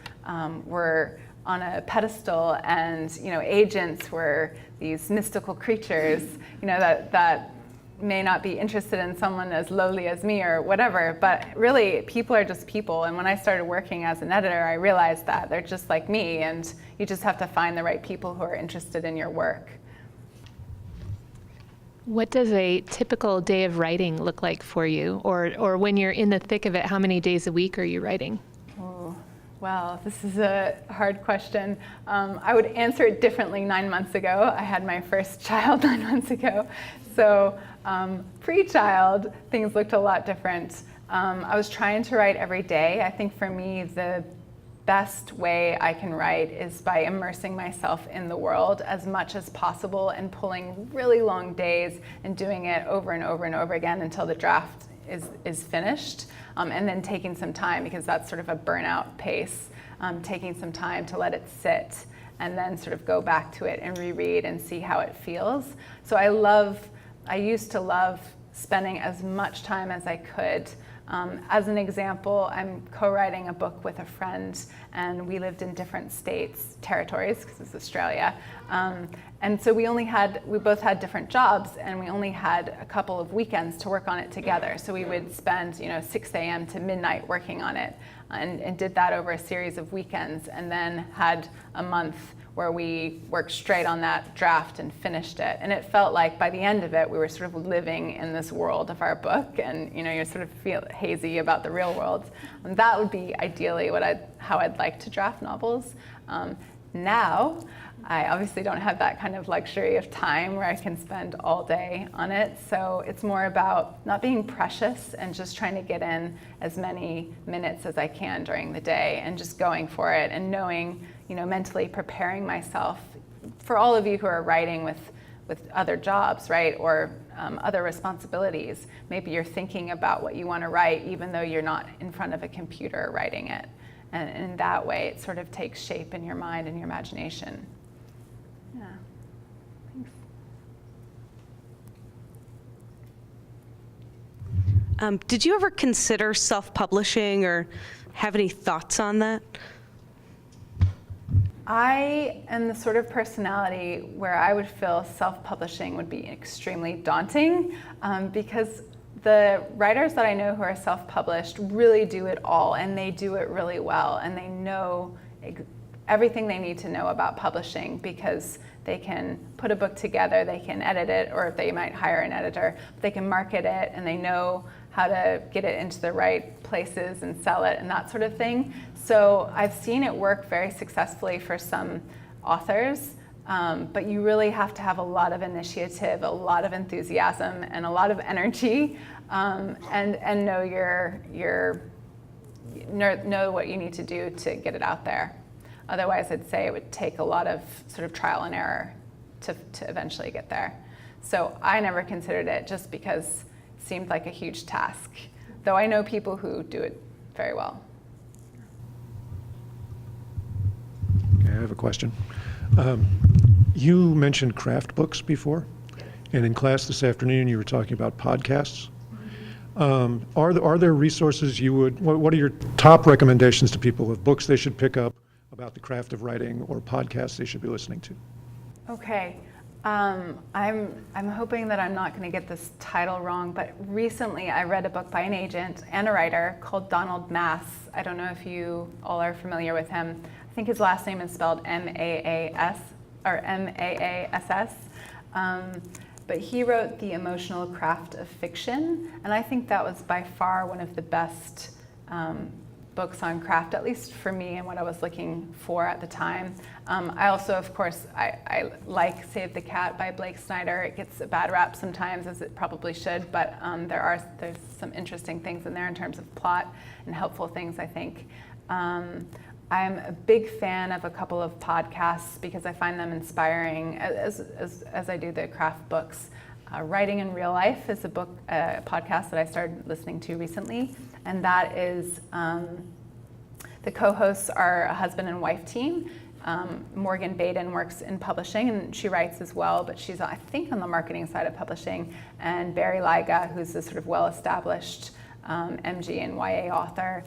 Speaker 4: were on a pedestal, and agents were these mystical creatures, that may not be interested in someone as lowly as me or whatever. But really, people are just people. And when I started working as an editor, I realized that they're just like me, and you just have to find the right people who are interested in your work.
Speaker 9: What does a typical day of writing look like for you? Or when you're in the thick of it, how many days a week are you writing?
Speaker 4: Well, this is a hard question. I would answer it differently 9 months ago. I had my first child 9 months ago. So pre-child, things looked a lot different. I was trying to write every day. I think for me, the best way I can write is by immersing myself in the world as much as possible and pulling really long days and doing it over and over and over again until the draft is finished, and then taking some time, because that's sort of a burnout pace, taking some time to let it sit and then sort of go back to it and reread and see how it feels. So I used to love spending as much time as I could. As an example, I'm co-writing a book with a friend, and we lived in different territories, because it's Australia. And so we both had different jobs, and we only had a couple of weekends to work on it together. So we would spend 6 a.m. to midnight working on it. and did that over a series of weekends, and then had a month where we worked straight on that draft and finished it. And it felt like by the end of it, we were sort of living in this world of our book, and you sort of feel hazy about the real world. And that would be ideally how I'd like to draft novels. Now, I obviously don't have that kind of luxury of time where I can spend all day on it. So it's more about not being precious and just trying to get in as many minutes as I can during the day and just going for it and knowing, mentally preparing myself. For all of you who are writing with other jobs, right, or other responsibilities, maybe you're thinking about what you want to write even though you're not in front of a computer writing it. And in that way, it sort of takes shape in your mind and your imagination. Yeah, thanks.
Speaker 10: Did you ever consider self-publishing or have any thoughts on that?
Speaker 4: I am the sort of personality where I would feel self-publishing would be extremely daunting because the writers that I know who are self-published really do it all, and they do it really well, and they know everything they need to know about publishing because they can put a book together, they can edit it, or they might hire an editor, they can market it, and they know how to get it into the right places and sell it and that sort of thing. So I've seen it work very successfully for some authors, but you really have to have a lot of initiative, a lot of enthusiasm, and a lot of energy, and know what you need to do to get it out there. Otherwise, I'd say it would take a lot of sort of trial and error to eventually get there. So I never considered it just because it seemed like a huge task, though I know people who do it very well.
Speaker 1: Okay, I have a question. You mentioned craft books before, and in class this afternoon you were talking about podcasts. Are there resources what are your top recommendations to people of books they should pick up about the craft of writing or podcasts they should be listening to?
Speaker 4: Okay. I'm hoping that I'm not going to get this title wrong, but recently I read a book by an agent and a writer called Donald Maass. I don't know if you all are familiar with him. I think his last name is spelled M-A-A-S or M-A-A-S-S. But he wrote The Emotional Craft of Fiction, and I think that was by far one of the best books on craft, at least for me and what I was looking for at the time. I also, of course, I like Save the Cat by Blake Snyder. It gets a bad rap sometimes, as it probably should, but there's some interesting things in there in terms of plot and helpful things, I think. I'm a big fan of a couple of podcasts because I find them inspiring as I do the craft books. Writing in Real Life is a podcast that I started listening to recently, and that is, the co-hosts are a husband and wife team. Morgan Baden works in publishing, and she writes as well, but she's, I think, on the marketing side of publishing, and Barry Lyga, who's a sort of well-established MG and YA author.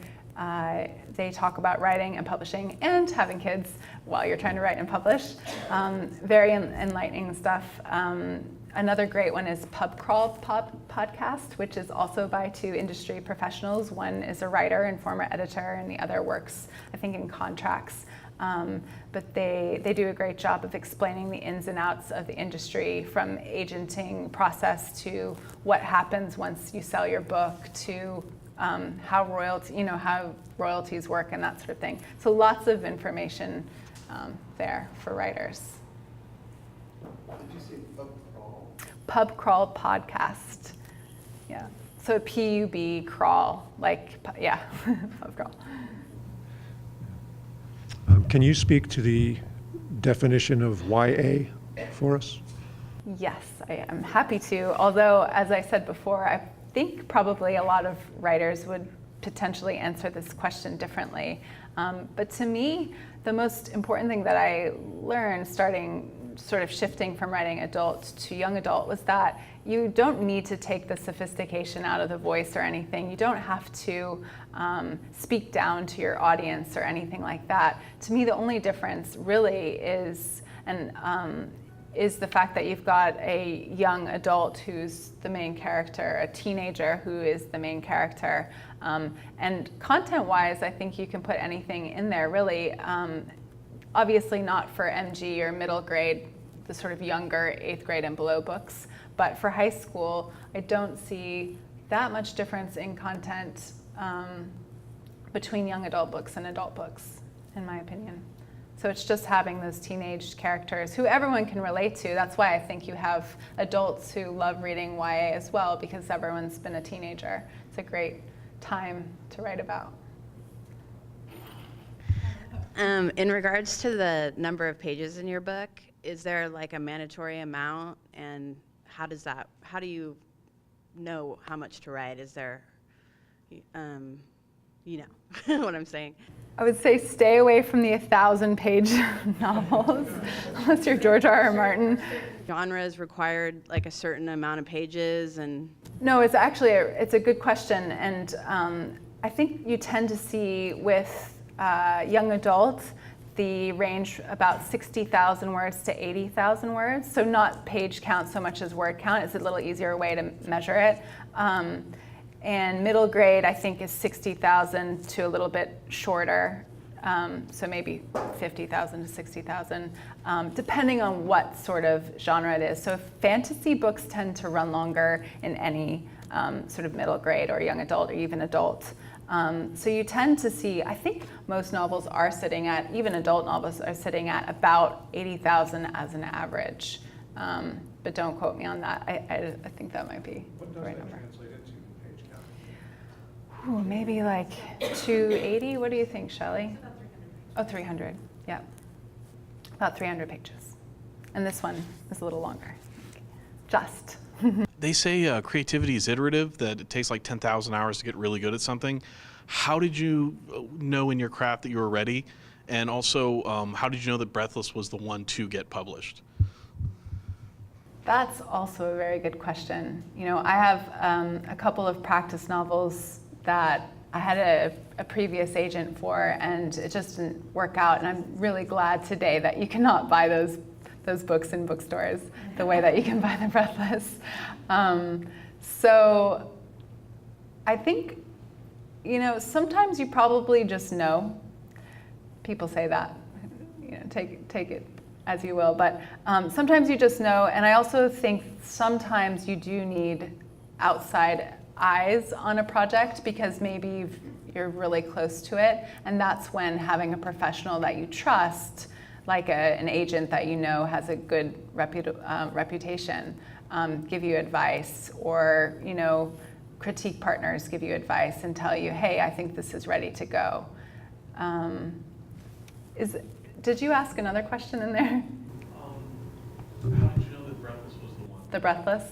Speaker 4: They talk about writing and publishing and having kids while you're trying to write and publish. Very enlightening stuff. Another great one is Pub Crawl podcast, which is also by two industry professionals. One is a writer and former editor, and the other works, I think, in contracts. But they do a great job of explaining the ins and outs of the industry, from agenting process to what happens once you sell your book to how royalties work and that sort of thing. So lots of information there for writers.
Speaker 7: Did you say Pub Crawl?
Speaker 4: Pub Crawl podcast. Yeah. So PUB crawl, Pub Crawl.
Speaker 1: Can you speak to the definition of YA for us?
Speaker 4: Yes, I am happy to. Although, as I said before, I think probably a lot of writers would potentially answer this question differently. But to me, the most important thing that I learned sort of shifting from writing adult to young adult was that you don't need to take the sophistication out of the voice or anything. You don't have to speak down to your audience or anything like that. To me, the only difference really is is the fact that you've got a young adult who's the main character, a teenager who is the main character. And content-wise, I think you can put anything in there, really. Obviously not for MG or middle grade, the sort of younger 8th grade and below books, but for high school, I don't see that much difference in content between young adult books and adult books, in my opinion. So it's just having those teenage characters who everyone can relate to. That's why I think you have adults who love reading YA as well, because everyone's been a teenager. It's a great time to write about.
Speaker 6: In regards to the number of pages in your book, is there like a mandatory amount, and how do you know how much to write? Is there, you know what I'm saying?
Speaker 4: I would say stay away from the 1,000-page novels, unless you're George R.R. Martin.
Speaker 6: Genres required like a certain amount of pages, and
Speaker 4: No, it's actually it's a good question, and I think you tend to see with young adults the range about 60,000 words to 80,000 words. So not page count so much as word count. It's a little easier way to measure it. And middle grade, I think, is 60,000 to a little bit shorter. So maybe 50,000 to 60,000, depending on what sort of genre it is. So fantasy books tend to run longer in any sort of middle grade or young adult or even adult. So you tend to see, I think most novels are sitting at, even adult novels are sitting at about 80,000 as an average. But don't quote me on that. I think that might be the right number.
Speaker 1: Translate into page count?
Speaker 4: Ooh, maybe like 280. What do you think, Shelley? Oh, 300. Yeah. About 300 pages. And this one is a little longer. Just.
Speaker 11: They say creativity is iterative, that it takes like 10,000 hours to get really good at something. How did you know in your craft that you were ready? And also, how did you know that Breathless was the one to get published?
Speaker 4: That's also a very good question. You know, I have a couple of practice novels that I had a previous agent for, and it just didn't work out. And I'm really glad today that you cannot buy those books in bookstores the way that you can buy The Breathless. So I think, you know, sometimes you probably just know. People say that, you know, take it as you will, but sometimes you just know. And I also think sometimes you do need outside eyes on a project, because maybe you're really close to it, and that's when having a professional that you trust, like an agent that you know has a good reputation, give you advice, or, you know, critique partners give you advice and tell you, hey, I think this is ready to go. Did you ask another question in there?
Speaker 11: How did you know that Breathless was the one?
Speaker 4: The Breathless?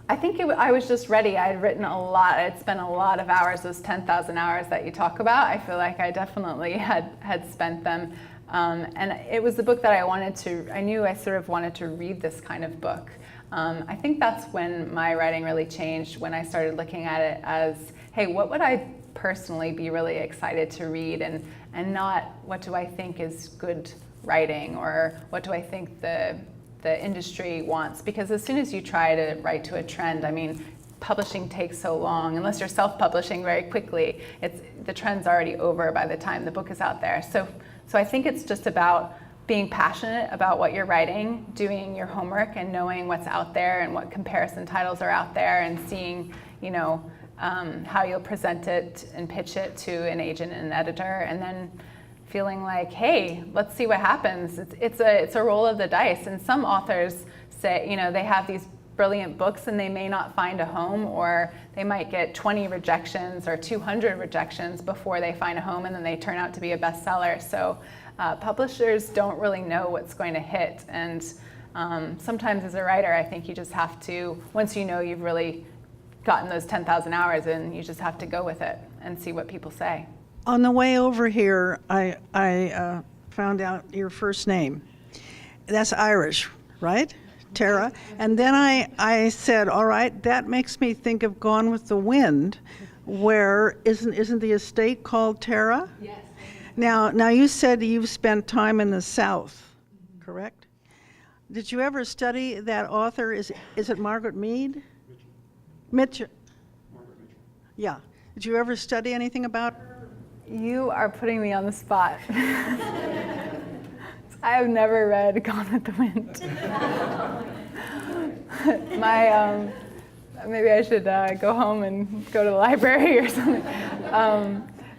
Speaker 4: I think I was just ready. I had written a lot. I had spent a lot of hours, those 10,000 hours that you talk about. I feel like I definitely had spent them. And it was the book that I knew I sort of wanted to read this kind of book. I think that's when my writing really changed, when I started looking at it as, hey, what would I personally be really excited to read, and not what do I think is good writing, or what do I think the industry wants. Because as soon as you try to write to a trend, I mean, publishing takes so long. Unless you're self-publishing very quickly, the trend's already over by the time the book is out there. So I think it's just about being passionate about what you're writing, doing your homework, and knowing what's out there and what comparison titles are out there, and seeing, you know, how you'll present it and pitch it to an agent and an editor, and then feeling like, hey, let's see what happens. It's a roll of the dice. And some authors say, you know, they have these brilliant books and they may not find a home, or they might get 20 rejections or 200 rejections before they find a home, and then they turn out to be a bestseller. So publishers don't really know what's going to hit. And sometimes as a writer, I think you just have to, once you know you've really gotten those 10,000 hours in, you just have to go with it and see what people say.
Speaker 12: On the way over here, I found out your first name. That's Irish, right? Tara. And then I said, all right, that makes me think of Gone with the Wind, where isn't the estate called Tara? Yes. Now you said you've spent time in the South, correct? Did you ever study that author? Is it Margaret Mead? Mitchell. Margaret Mitchell. Yeah. Did you ever study anything about her?
Speaker 4: You are putting me on the spot. I have never read Gone with the Wind. Maybe I should go home and go to the library or something.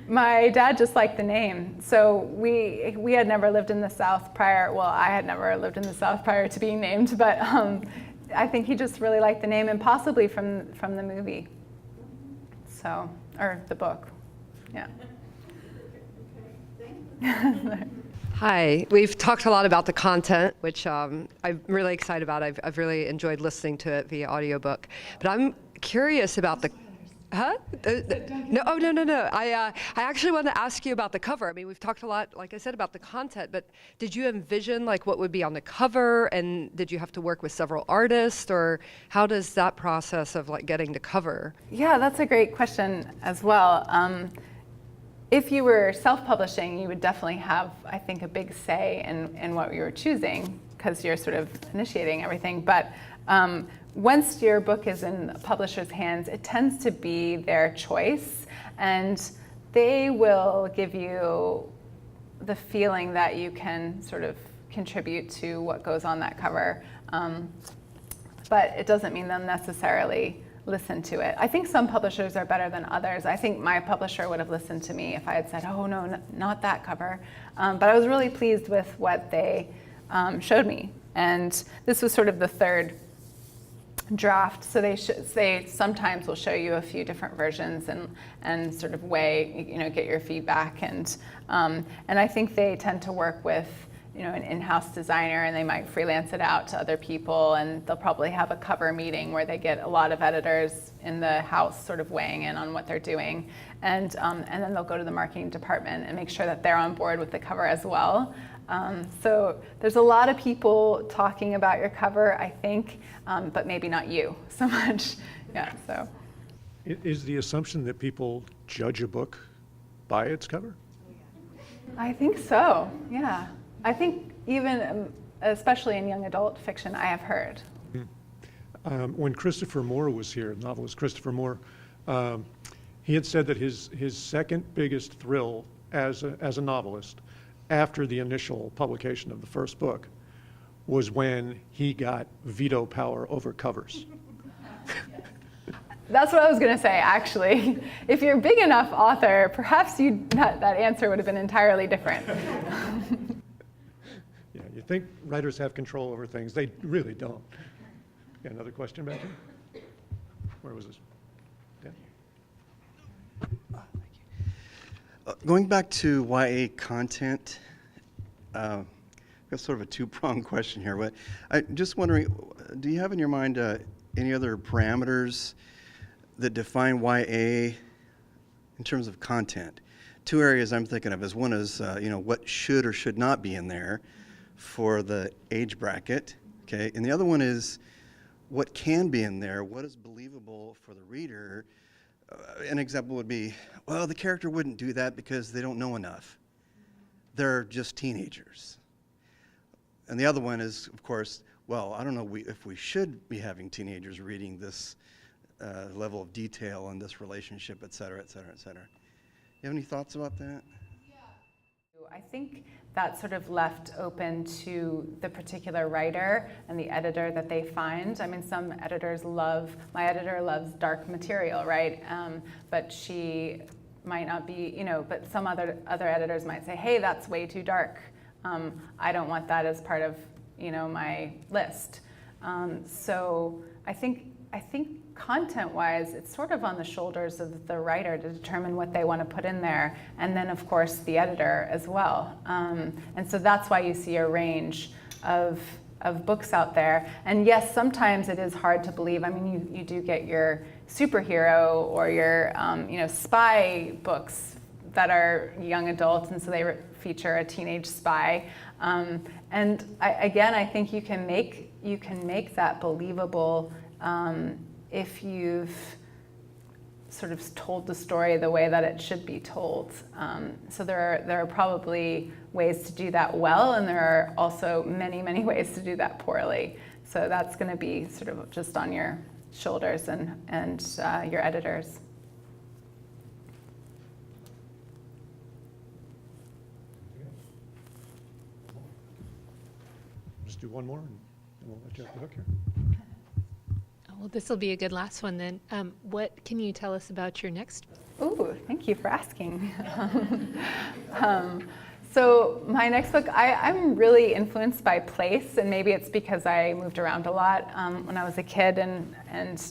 Speaker 4: My dad just liked the name. So we had never lived in the South prior. Well, I had never lived in the South prior to being named, but I think he just really liked the name, and possibly from the movie. So, or the book. Yeah.
Speaker 13: Hi, we've talked a lot about the content, which I'm really excited about. I've really enjoyed listening to it via audiobook. But I'm curious about the, huh? No, oh, no. I actually wanted to ask you about the cover. I mean, we've talked a lot, like I said, about the content, but did you envision like what would be on the cover, and did you have to work with several artists, or how does that process of like getting the cover?
Speaker 4: Yeah, that's a great question as well. If you were self-publishing, you would definitely have, I think, a big say in what you were choosing, because you're sort of initiating everything. But once your book is in the publisher's hands, it tends to be their choice, and they will give you the feeling that you can sort of contribute to what goes on that cover. But it doesn't mean they'll necessarily listen to it. I think some publishers are better than others. I think my publisher would have listened to me if I had said, oh no, not that cover. But I was really pleased with what they showed me. And this was sort of the third draft. So they sometimes will show you a few different versions and sort of get your feedback. And I think they tend to work with an in-house designer, and they might freelance it out to other people, and they'll probably have a cover meeting where they get a lot of editors in the house sort of weighing in on what they're doing. And then they'll go to the marketing department and make sure that they're on board with the cover as well. So there's a lot of people talking about your cover, I think, but maybe not you so much. Yeah, so.
Speaker 1: Is the assumption that people judge a book by its cover?
Speaker 4: I think so, yeah. I think even, especially in young adult fiction, I have heard.
Speaker 1: When Christopher Moore was here, novelist Christopher Moore, he had said that his second biggest thrill as a novelist after the initial publication of the first book was when he got veto power over covers.
Speaker 4: That's what I was going to say, actually. If you're a big enough author, perhaps that answer would have been entirely different.
Speaker 1: Yeah, you think writers have control over things. They really don't. Yeah, another question back here? Where was this? Dan?
Speaker 7: Going back to YA content, I've got sort of a two-pronged question here, but I'm just wondering, do you have in your mind any other parameters that define YA in terms of content? Two areas I'm thinking of is one is what should or should not be in there for the age bracket, okay? And the other one is what can be in there, what is believable for the reader. An example would be, well, the character wouldn't do that because they don't know enough. They're just teenagers. And the other one is, of course, well, I don't know if we should be having teenagers reading this level of detail in this relationship, et cetera, et cetera, et cetera. You have any thoughts about that?
Speaker 4: I think that's sort of left open to the particular writer and the editor that they find. I mean, some editors my editor loves dark material, right? But she might not be, but some other editors might say, hey, that's way too dark. I don't want that as part of, my list. So I think content-wise, it's sort of on the shoulders of the writer to determine what they want to put in there, and then of course the editor as well. And so that's why you see a range of books out there. And yes, sometimes it is hard to believe. I mean, you do get your superhero or your spy books that are young adults, and so they feature a teenage spy. And I think you can make that believable if you've sort of told the story the way that it should be told. So there are probably ways to do that well, and there are also many, many ways to do that poorly. So that's going to be sort of just on your shoulders and your editors.
Speaker 1: Just do one more, and we'll let you off the hook here.
Speaker 9: Well, this will be a good last one then. What can you tell us about your next book?
Speaker 4: Ooh, thank you for asking. So my next book, I'm really influenced by place, and maybe it's because I moved around a lot when I was a kid, and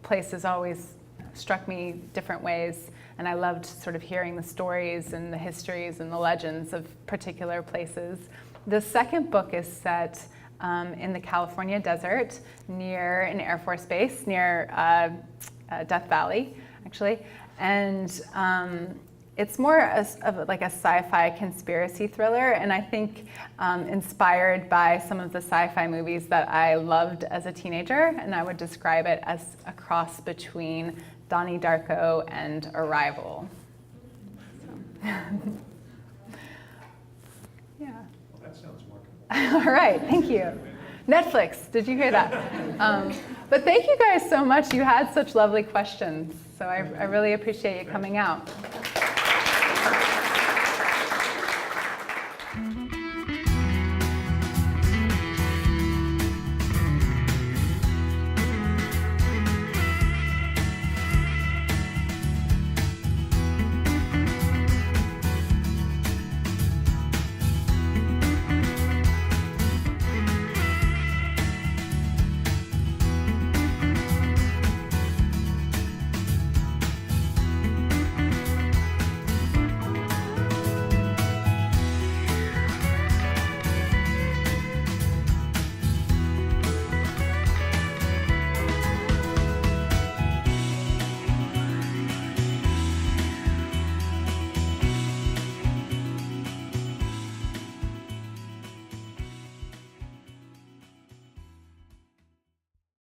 Speaker 4: places always struck me different ways, and I loved sort of hearing the stories and the histories and the legends of particular places. The second book is set in the California desert near an Air Force base, near Death Valley, actually. And it's more of like a sci-fi conspiracy thriller, and I think inspired by some of the sci-fi movies that I loved as a teenager, and I would describe it as a cross between Donnie Darko and Arrival. So. Yeah.
Speaker 1: Well, that sounds marketable.
Speaker 4: All right, thank you. Netflix, did you hear that? But thank you guys so much. You had such lovely questions, so I really appreciate you coming out.